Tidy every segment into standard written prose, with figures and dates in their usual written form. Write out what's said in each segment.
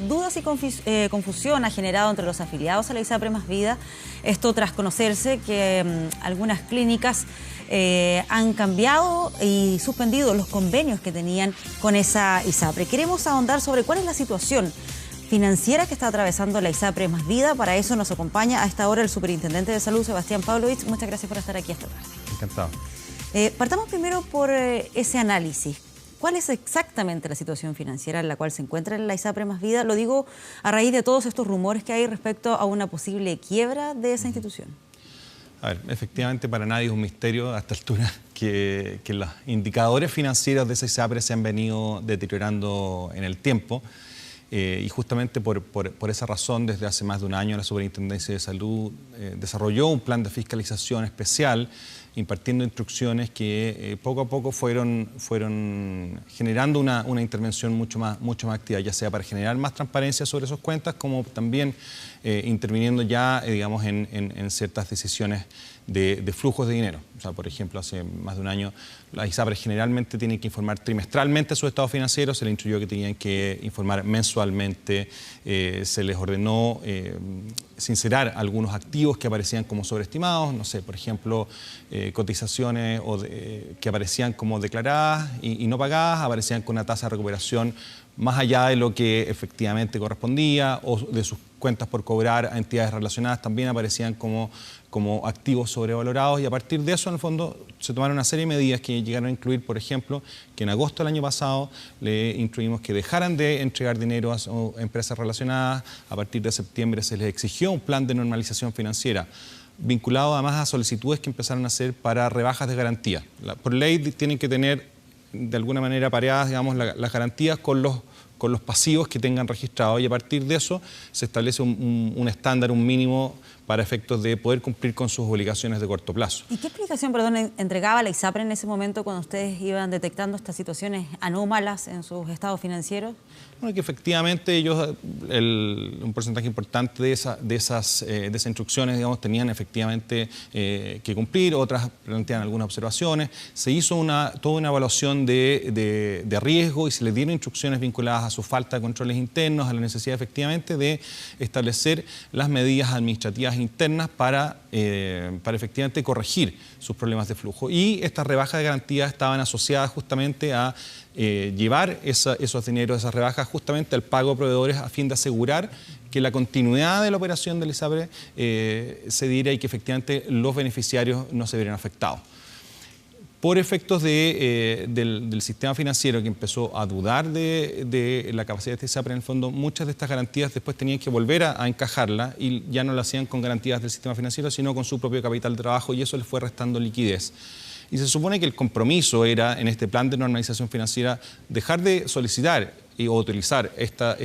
Dudas y confusión ha generado entre los afiliados a la ISAPRE Más Vida. Esto tras conocerse que algunas clínicas han cambiado y suspendido los convenios que tenían con esa ISAPRE. Queremos ahondar sobre cuál es la situación financiera que está atravesando la ISAPRE Más Vida. Para eso nos acompaña a esta hora el Superintendente de Salud, Sebastián Pavlovich. Muchas gracias por estar aquí esta tarde. Encantado. Partamos primero por ese análisis. ¿Cuál es exactamente la situación financiera en la cual se encuentra la ISAPRE Más Vida? Lo digo a raíz de todos estos rumores que hay respecto a una posible quiebra de esa institución. A ver, efectivamente para nadie es un misterio a esta altura que los indicadores financieros de esa ISAPRE se han venido deteriorando en el tiempo. Y justamente por esa razón, desde hace más de un año, la Superintendencia de Salud desarrolló un plan de fiscalización especial, impartiendo instrucciones que poco a poco fueron generando una intervención mucho más activa, ya sea para generar más transparencia sobre sus cuentas, como también interviniendo ya, digamos, en ciertas decisiones de flujos de dinero. O sea, por ejemplo, hace más de un año, las ISAPRE generalmente tienen que informar trimestralmente su estado financiero, se les instruyó que tenían que informar mensualmente, se les ordenó sincerar algunos activos que aparecían como sobreestimados, no sé, por ejemplo, cotizaciones que aparecían como declaradas y no pagadas, aparecían con una tasa de recuperación más allá de lo que efectivamente correspondía, o de sus cuentas por cobrar a entidades relacionadas también aparecían como activos sobrevalorados, y a partir de eso, en el fondo, se tomaron una serie de medidas que llegaron a incluir, por ejemplo, que en agosto del año pasado le instruimos que dejaran de entregar dinero a empresas relacionadas. A partir de septiembre se les exigió un plan de normalización financiera, vinculado además a solicitudes que empezaron a hacer para rebajas de garantía. Por ley tienen que tener de alguna manera pareadas, digamos, las garantías con los pasivos que tengan registrados, y a partir de eso se establece un estándar, un mínimo para efectos de poder cumplir con sus obligaciones de corto plazo. ¿Y qué explicación, perdón, entregaba la ISAPRE en ese momento cuando ustedes iban detectando estas situaciones anómalas en sus estados financieros? Bueno, que efectivamente ellos, un porcentaje importante de esas instrucciones, digamos, tenían efectivamente que cumplir, otras planteaban algunas observaciones. Se hizo toda una evaluación de riesgo y se les dieron instrucciones vinculadas a su falta de controles internos, a la necesidad efectivamente de establecer las medidas administrativas internas para efectivamente corregir sus problemas de flujo. Y estas rebajas de garantía estaban asociadas justamente a llevar esos dineros, esas rebajas, justamente al pago de proveedores, a fin de asegurar que la continuidad de la operación del ISAPRE se diera y que efectivamente los beneficiarios no se vieran afectados. Por efectos del sistema financiero, que empezó a dudar de la capacidad de este ISAPRE, en el fondo muchas de estas garantías después tenían que volver a encajarlas, y ya no lo hacían con garantías del sistema financiero, sino con su propio capital de trabajo, y eso les fue restando liquidez. Y se supone que el compromiso era, en este plan de normalización financiera, dejar de solicitar o utilizar esta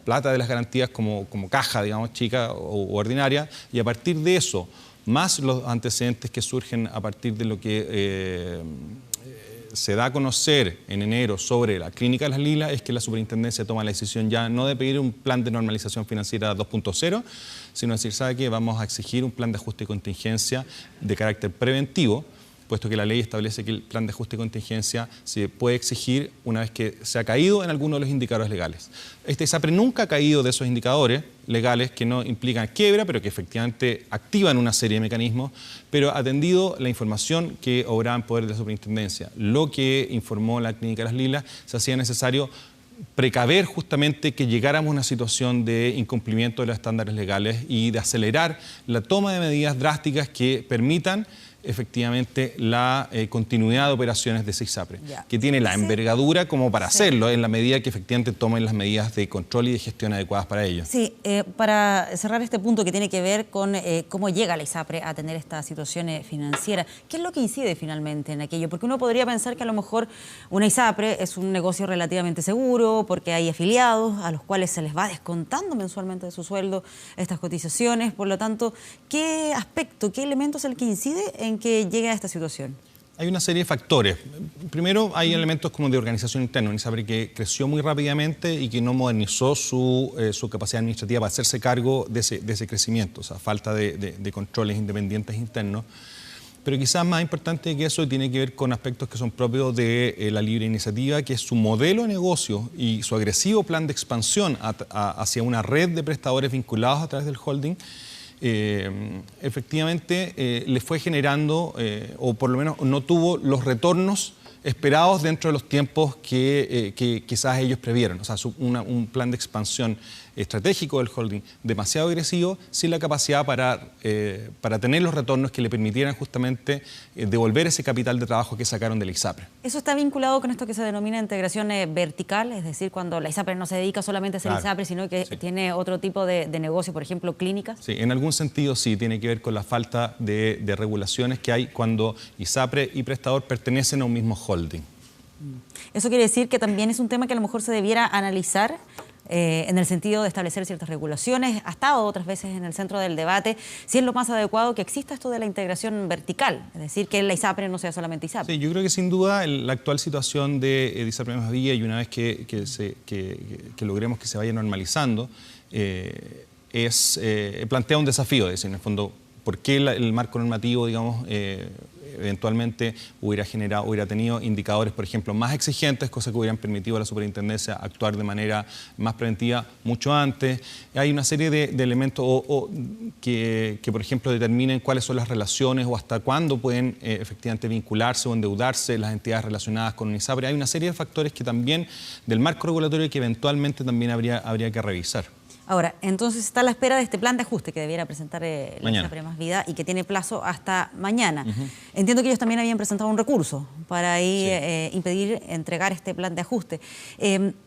plata de las garantías como caja, digamos, chica o ordinaria, y a partir de eso, más los antecedentes que surgen a partir de lo que se da a conocer en enero sobre la Clínica Las Lilas, es que la Superintendencia toma la decisión ya no de pedir un plan de normalización financiera 2.0, sino decir, ¿sabe qué? Vamos a exigir un plan de ajuste y contingencia de carácter preventivo, puesto que la ley establece que el plan de ajuste y contingencia se puede exigir una vez que se ha caído en alguno de los indicadores legales. Este ISAPRE nunca ha caído de esos indicadores legales que no implican quiebra, pero que efectivamente activan una serie de mecanismos, pero atendido la información que obraba en poder de la Superintendencia, lo que informó la Clínica Las Lilas, se hacía necesario precaver justamente que llegáramos a una situación de incumplimiento de los estándares legales y de acelerar la toma de medidas drásticas que permitan efectivamente la continuidad de operaciones de esa ISAPRE, que tiene la envergadura como para hacerlo, en la medida que efectivamente tomen las medidas de control y de gestión adecuadas para ello. Sí, para cerrar este punto que tiene que ver con cómo llega la ISAPRE a tener esta situación financiera, ¿qué es lo que incide finalmente en aquello? Porque uno podría pensar que a lo mejor una ISAPRE es un negocio relativamente seguro, porque hay afiliados a los cuales se les va descontando mensualmente de su sueldo estas cotizaciones. Por lo tanto, ¿qué aspecto, qué elemento es el que incide en que llegue a esta situación? Hay una serie de factores. Primero, hay elementos como de organización interna. Un ISAPRE que creció muy rápidamente y que no modernizó su capacidad administrativa para hacerse cargo de ese crecimiento, o sea, falta de controles independientes internos. pero quizás más importante que eso tiene que ver con aspectos que son propios de la libre iniciativa, que es su modelo de negocio y su agresivo plan de expansión hacia una red de prestadores vinculados a través del holding. Efectivamente le fue generando, o por lo menos no tuvo los retornos esperados dentro de los tiempos que quizás ellos previeron. O sea, un plan de expansión estratégico del holding demasiado agresivo, sin la capacidad para tener los retornos que le permitieran justamente devolver ese capital de trabajo que sacaron de la ISAPRE. ¿Eso está vinculado con esto que se denomina integración vertical? Es decir, cuando la ISAPRE no se dedica solamente a ser ISAPRE, sino que tiene otro tipo de negocio, por ejemplo, clínicas. Sí, en algún sentido sí, tiene que ver con la falta de regulaciones que hay cuando ISAPRE y prestador pertenecen a un mismo holding. Eso quiere decir que también es un tema que a lo mejor se debiera analizar en el sentido de establecer ciertas regulaciones. Ha estado otras veces en el centro del debate si es lo más adecuado que exista esto de la integración vertical, es decir, que la ISAPRE no sea solamente ISAPRE. Sí, yo creo que sin duda la actual situación de ISAPRE Más Vía, y una vez que logremos que se vaya normalizando, plantea un desafío, es decir, en el fondo, ¿por qué el marco normativo, digamos, eventualmente hubiera tenido indicadores, por ejemplo, más exigentes, cosas que hubieran permitido a la superintendencia actuar de manera más preventiva mucho antes? Hay una serie de elementos que, por ejemplo, determinen cuáles son las relaciones o hasta cuándo pueden efectivamente vincularse o endeudarse las entidades relacionadas con ISAPRE. Hay una serie de factores que también del marco regulatorio que eventualmente también habría que revisar. Ahora, entonces está a la espera de este plan de ajuste que debiera presentar la ISAPRE Más Vida y que tiene plazo hasta mañana. Entiendo que ellos también habían presentado un recurso para ahí impedir entregar este plan de ajuste.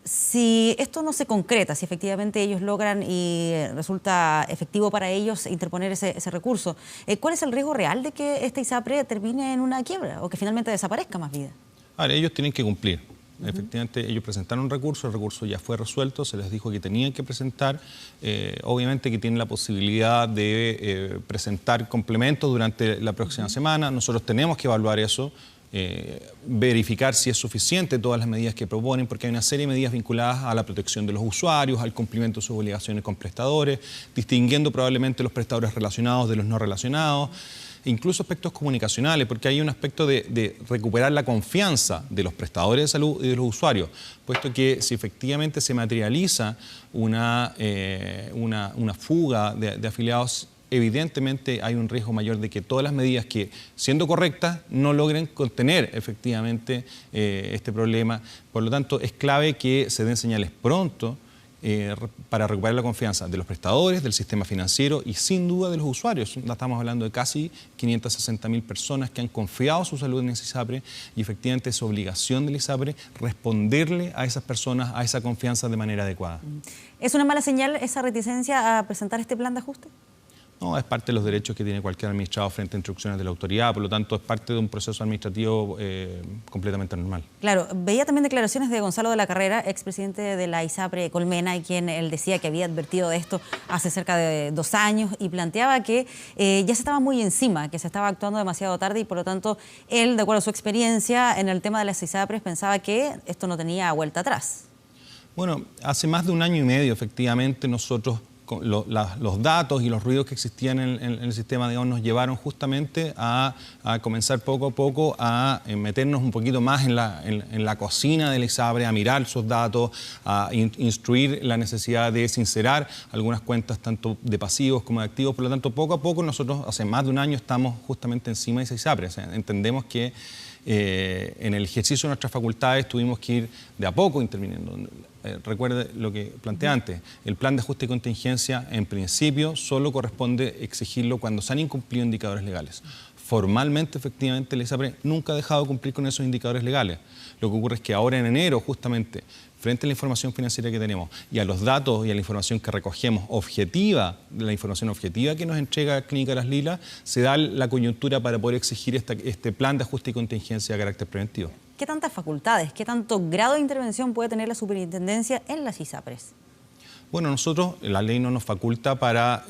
Si esto no se concreta, si efectivamente ellos logran y resulta efectivo para ellos interponer ese recurso, ¿cuál es el riesgo real de que esta ISAPRE termine en una quiebra o que finalmente desaparezca Más Vida? Ahora, ellos tienen que cumplir. Efectivamente, ellos presentaron un recurso, el recurso ya fue resuelto, se les dijo que tenían que presentar, obviamente que tienen la posibilidad de presentar complementos durante la próxima semana. Nosotros tenemos que evaluar eso, verificar si es suficiente todas las medidas que proponen, porque hay una serie de medidas vinculadas a la protección de los usuarios, al cumplimiento de sus obligaciones con prestadores, distinguiendo probablemente los prestadores relacionados de los no relacionados, incluso aspectos comunicacionales, porque hay un aspecto de recuperar la confianza de los prestadores de salud y de los usuarios, puesto que si efectivamente se materializa una fuga de afiliados, evidentemente hay un riesgo mayor de que todas las medidas que, siendo correctas, no logren contener efectivamente este problema. Por lo tanto, es clave que se den señales pronto para recuperar la confianza de los prestadores, del sistema financiero y sin duda de los usuarios. Estamos hablando de casi 560.000 personas que han confiado su salud en ISAPRE y efectivamente es obligación del ISAPRE responderle a esas personas, a esa confianza de manera adecuada. ¿Es una mala señal esa reticencia a presentar este plan de ajuste? No, es parte de los derechos que tiene cualquier administrado frente a instrucciones de la autoridad, por lo tanto es parte de un proceso administrativo completamente normal. Claro, veía también declaraciones de Gonzalo de la Carrera, expresidente de la ISAPRE Colmena, y quien él decía que había advertido de esto hace cerca de 2 años y planteaba que ya se estaba muy encima, que se estaba actuando demasiado tarde y por lo tanto él, de acuerdo a su experiencia en el tema de las ISAPRES, pensaba que esto no tenía vuelta atrás. Bueno, hace más de 1 año y medio efectivamente nosotros los datos y los ruidos que existían en el sistema, digamos, nos llevaron justamente a comenzar poco a poco a meternos un poquito más en la cocina del ISAPRE, a mirar esos datos, a instruir la necesidad de sincerar algunas cuentas tanto de pasivos como de activos. Por lo tanto, poco a poco nosotros hace más de 1 año estamos justamente encima de esa ISAPRE. O sea, entendemos que en el ejercicio de nuestras facultades tuvimos que ir de a poco interviniendo. Recuerde lo que planteé antes, el plan de ajuste y contingencia en principio solo corresponde exigirlo cuando se han incumplido indicadores legales. Formalmente, efectivamente, el ISAPRE nunca ha dejado de cumplir con esos indicadores legales. Lo que ocurre es que ahora en enero, justamente, frente a la información financiera que tenemos y a los datos y a la información que recogemos objetiva, la información objetiva que nos entrega Clínica Las Lilas, se da la coyuntura para poder exigir este plan de ajuste y contingencia de carácter preventivo. ¿Qué tantas facultades, qué tanto grado de intervención puede tener la superintendencia en las ISAPRES? Bueno, nosotros, la ley no nos faculta para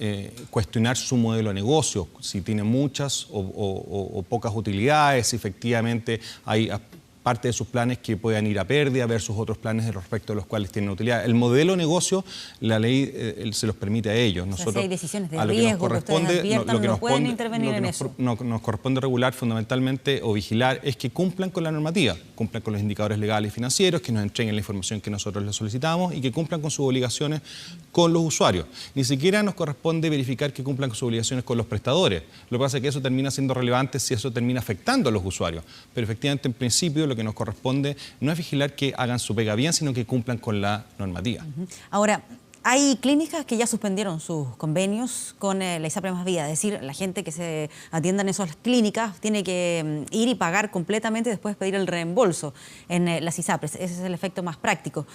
cuestionar su modelo de negocio, si tiene muchas o pocas utilidades, si efectivamente hay aspectos que parte de sus planes que puedan ir a pérdida versus otros planes respecto de los cuales tienen utilidad. El modelo de negocio, la ley se los permite a ellos. Nosotros, o sea, si hay decisiones de riesgo que ustedes adviertan, no pueden intervenir en eso. Nos corresponde regular fundamentalmente o vigilar es que cumplan con la normativa, cumplan con los indicadores legales y financieros, que nos entreguen la información que nosotros les solicitamos y que cumplan con sus obligaciones con los usuarios. Ni siquiera nos corresponde verificar que cumplan con sus obligaciones con los prestadores. Lo que pasa es que eso termina siendo relevante si eso termina afectando a los usuarios. Pero efectivamente, en principio, lo que nos corresponde no es vigilar que hagan su pega bien, sino que cumplan con la normativa. Ahora, hay clínicas que ya suspendieron sus convenios con la ISAPRE Más Vida, es decir, la gente que se atienda en esas clínicas tiene que ir y pagar completamente y después pedir el reembolso en las ISAPRES. Ese es el efecto más práctico.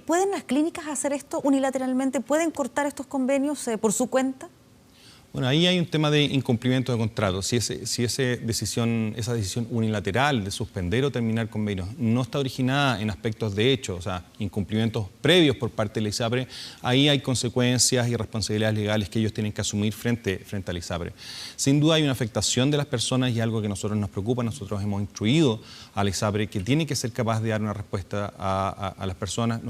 ¿Pueden las clínicas hacer esto unilateralmente? ¿Pueden cortar estos convenios por su cuenta? Bueno, ahí hay un tema de incumplimiento de contrato. Si esa decisión unilateral de suspender o terminar convenios no está originada en aspectos de hecho, o sea, incumplimientos previos por parte de la ISAPRE, ahí hay consecuencias y responsabilidades legales que ellos tienen que asumir frente a la ISAPRE. Sin duda hay una afectación de las personas y algo que a nosotros nos preocupa. Nosotros hemos instruido a la ISAPRE que tiene que ser capaz de dar una respuesta a las personas.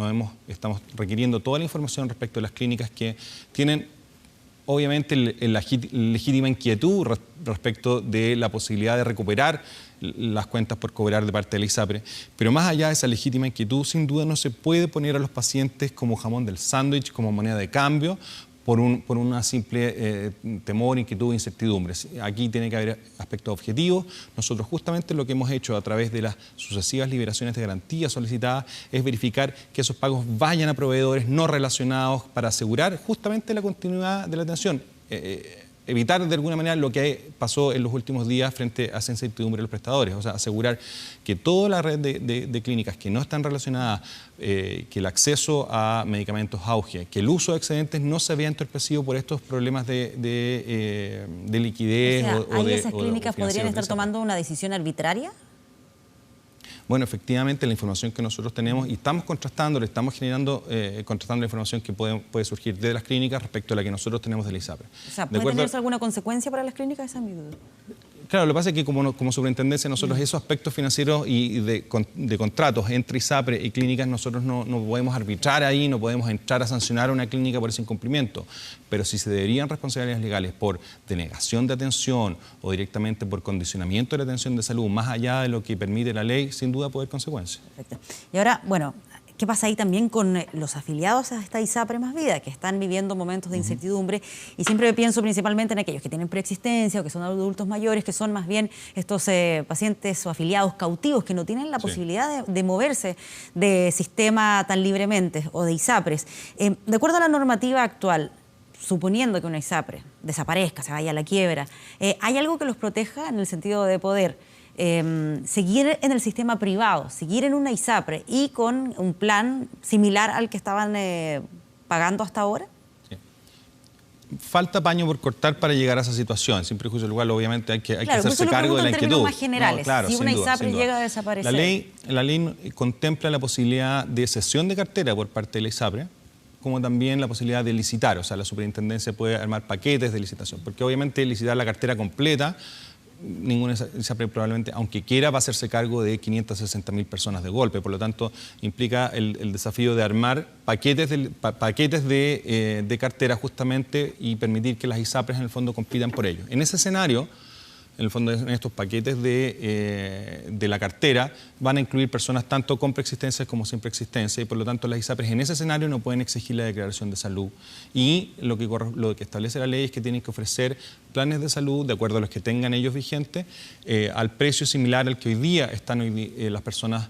Estamos requiriendo toda la información respecto a las clínicas que tienen obviamente la legítima inquietud respecto de la posibilidad de recuperar las cuentas por cobrar de parte de la ISAPRE, pero más allá de esa legítima inquietud, sin duda no se puede poner a los pacientes como jamón del sándwich, como moneda de cambio, por una simple temor, inquietud e incertidumbre. Aquí tiene que haber aspectos objetivos. Nosotros justamente lo que hemos hecho a través de las sucesivas liberaciones de garantía solicitadas es verificar que esos pagos vayan a proveedores no relacionados para asegurar justamente la continuidad de la atención. Evitar de alguna manera lo que pasó en los últimos días frente a esa incertidumbre de los prestadores, o sea, asegurar que toda la red de clínicas que no están relacionadas, que el acceso a medicamentos auge, que el uso de excedentes no se vea entorpecido por estos problemas de liquidez. ¿Ahí esas clínicas podrían estar tomando una decisión arbitraria? Bueno, efectivamente la información que nosotros tenemos y estamos contrastando, le estamos contrastando la información que puede surgir de las clínicas respecto a la que nosotros tenemos de la ISAPRE. O sea, ¿puede tener alguna consecuencia para las clínicas? Esa es mi duda. Claro, lo que pasa es que como superintendencia nosotros esos aspectos financieros y de contratos entre ISAPRE y clínicas nosotros no podemos arbitrar ahí, no podemos entrar a sancionar a una clínica por ese incumplimiento. Pero si se deberían responsabilidades legales por denegación de atención o directamente por condicionamiento de la atención de salud, más allá de lo que permite la ley, sin duda puede haber consecuencias. Perfecto. Y ahora, bueno, ¿qué pasa ahí también con los afiliados a esta ISAPRE Más Vida, que están viviendo momentos de incertidumbre? Y siempre pienso principalmente en aquellos que tienen preexistencia o que son adultos mayores, que son más bien estos pacientes o afiliados cautivos que no tienen la posibilidad de moverse de sistema tan libremente o de ISAPRES. De acuerdo a la normativa actual, suponiendo que una ISAPRE desaparezca, se vaya a la quiebra, ¿hay algo que los proteja en el sentido de poder seguir en el sistema privado, seguir en una ISAPRE y con un plan similar al que estaban pagando hasta ahora? Sí. Falta paño por cortar para llegar a esa situación. Sin prejuicio del lugar, obviamente hay que hacerse cargo de la inquietud. Más generales. No, claro, si una ISAPRE llega a desaparecer. La ley contempla la posibilidad de cesión de cartera por parte de la ISAPRE, como también la posibilidad de licitar. O sea, la superintendencia puede armar paquetes de licitación, porque obviamente licitar la cartera completa, ninguna ISAPRE probablemente, aunque quiera, va a hacerse cargo de 560.000 personas de golpe. Por lo tanto, implica el desafío de armar paquetes de cartera justamente y permitir que las ISAPRES en el fondo compitan por ello. En ese escenario, en el fondo, en estos paquetes de la cartera van a incluir personas tanto con preexistencia como sin preexistencia y por lo tanto las ISAPRES en ese escenario no pueden exigir la declaración de salud y lo que establece la ley es que tienen que ofrecer planes de salud de acuerdo a los que tengan ellos vigentes al precio similar al que hoy día están las personas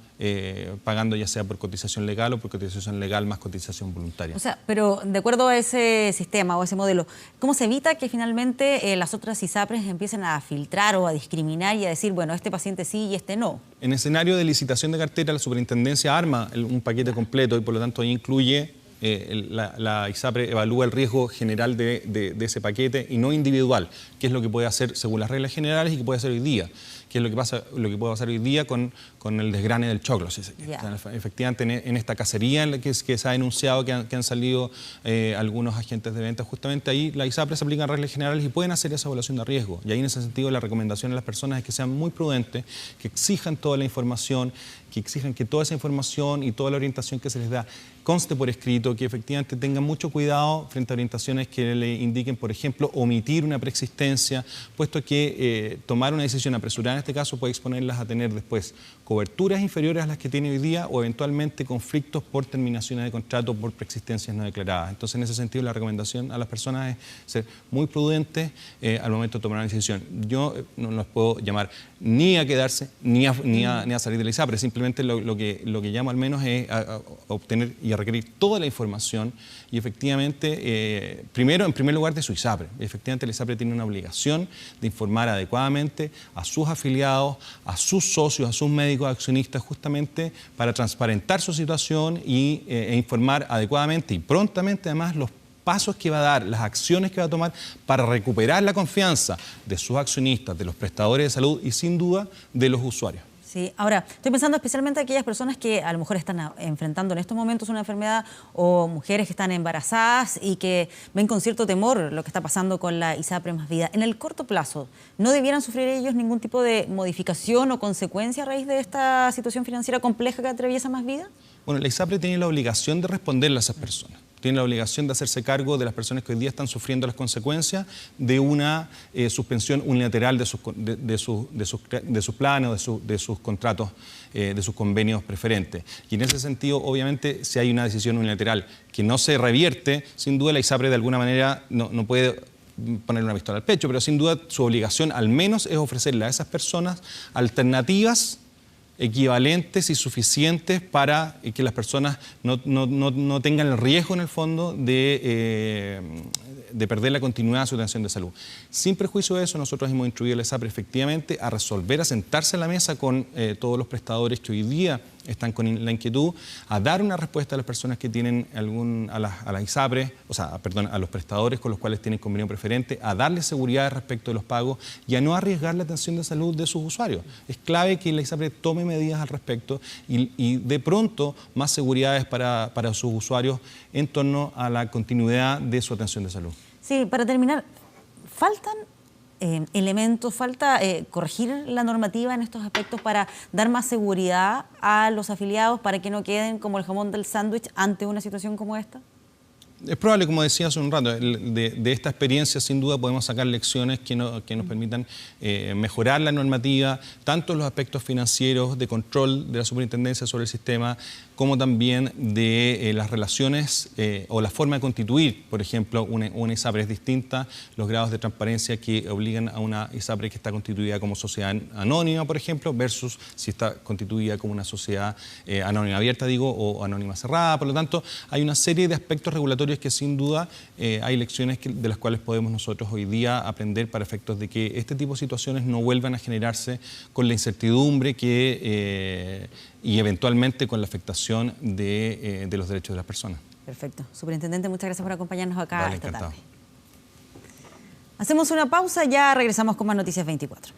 pagando, ya sea por cotización legal o por cotización legal más cotización voluntaria. O sea, pero de acuerdo a ese sistema o ese modelo, ¿cómo se evita que finalmente las otras ISAPRES empiecen a filtrar o a discriminar y a decir, bueno, este paciente sí y este no? En escenario de licitación de cartera, la superintendencia arma un paquete completo y por lo tanto ahí incluye, la ISAPRE evalúa el riesgo general de ese paquete y no individual, que es lo que puede hacer según las reglas generales y que puede hacer hoy día, que es lo que puede pasar hoy día con el desgrane del choclo. Si se quiere. O sea, efectivamente, en esta cacería en la que se ha denunciado que han salido algunos agentes de venta, justamente ahí la ISAPRE se aplican reglas generales y pueden hacer esa evaluación de riesgo. Y ahí en ese sentido la recomendación a las personas es que sean muy prudentes, que exijan toda la información, que exijan que toda esa información y toda la orientación que se les da conste por escrito, que efectivamente tengan mucho cuidado frente a orientaciones que le indiquen, por ejemplo, omitir una preexistencia, puesto que tomar una decisión apresurada en este caso puede exponerlas a tener después coberturas inferiores a las que tiene hoy día o eventualmente conflictos por terminaciones de contrato por preexistencias no declaradas. Entonces, en ese sentido, la recomendación a las personas es ser muy prudentes al momento de tomar una decisión. Yo no los puedo llamar ni a quedarse ni a salir de la ISAPRE, simplemente lo que llamo al menos es a obtener y a requerir toda la información y efectivamente, en primer lugar de su ISAPRE. Efectivamente, la ISAPRE tiene una obligación de informar adecuadamente a sus afiliados, a sus socios, a sus médicos accionistas, justamente para transparentar su situación e informar adecuadamente y prontamente además los pasos que va a dar, las acciones que va a tomar para recuperar la confianza de sus accionistas, de los prestadores de salud y sin duda de los usuarios. Sí, ahora, estoy pensando especialmente en aquellas personas que a lo mejor están enfrentando en estos momentos una enfermedad o mujeres que están embarazadas y que ven con cierto temor lo que está pasando con la ISAPRE Más Vida. En el corto plazo, ¿no debieran sufrir ellos ningún tipo de modificación o consecuencia a raíz de esta situación financiera compleja que atraviesa Más Vida? Bueno, la ISAPRE tiene la obligación de responderle a esas personas. Tiene la obligación de hacerse cargo de las personas que hoy día están sufriendo las consecuencias de una suspensión unilateral de sus planes o de sus contratos, de sus convenios preferentes. Y en ese sentido, obviamente, si hay una decisión unilateral que no se revierte, sin duda la ISAPRE de alguna manera no puede ponerle una pistola al pecho, pero sin duda su obligación al menos es ofrecerle a esas personas alternativas equivalentes y suficientes para que las personas no tengan el riesgo en el fondo de perder la continuidad de su atención de salud. Sin perjuicio de eso, nosotros hemos instruido a la ISAPRE efectivamente a resolver, a sentarse a la mesa con todos los prestadores que hoy día están con la inquietud, a dar una respuesta a las personas que tienen a la ISAPRE, a los prestadores con los cuales tienen convenio preferente, a darles seguridad respecto de los pagos y a no arriesgar la atención de salud de sus usuarios. Es clave que la ISAPRE tome medidas al respecto y de pronto más seguridades para sus usuarios en torno a la continuidad de su atención de salud. Sí, para terminar, ¿faltan elementos, falta corregir la normativa en estos aspectos para dar más seguridad a los afiliados para que no queden como el jamón del sándwich ante una situación como esta? Es probable, como decía hace un rato, de esta experiencia sin duda podemos sacar lecciones que nos permitan mejorar la normativa, tanto en los aspectos financieros, de control de la superintendencia sobre el sistema, como también de las relaciones o la forma de constituir, por ejemplo, una ISAPRE es distinta, los grados de transparencia que obligan a una ISAPRE que está constituida como sociedad anónima, por ejemplo, versus si está constituida como una sociedad anónima abierta, o anónima cerrada. Por lo tanto, hay una serie de aspectos regulatorios que sin duda hay lecciones de las cuales podemos nosotros hoy día aprender para efectos de que este tipo de situaciones no vuelvan a generarse con la incertidumbre y eventualmente con la afectación de los derechos de las personas. Perfecto. Superintendente, muchas gracias por acompañarnos acá esta encantado. tarde. Hacemos una pausa, ya regresamos con más Noticias 24.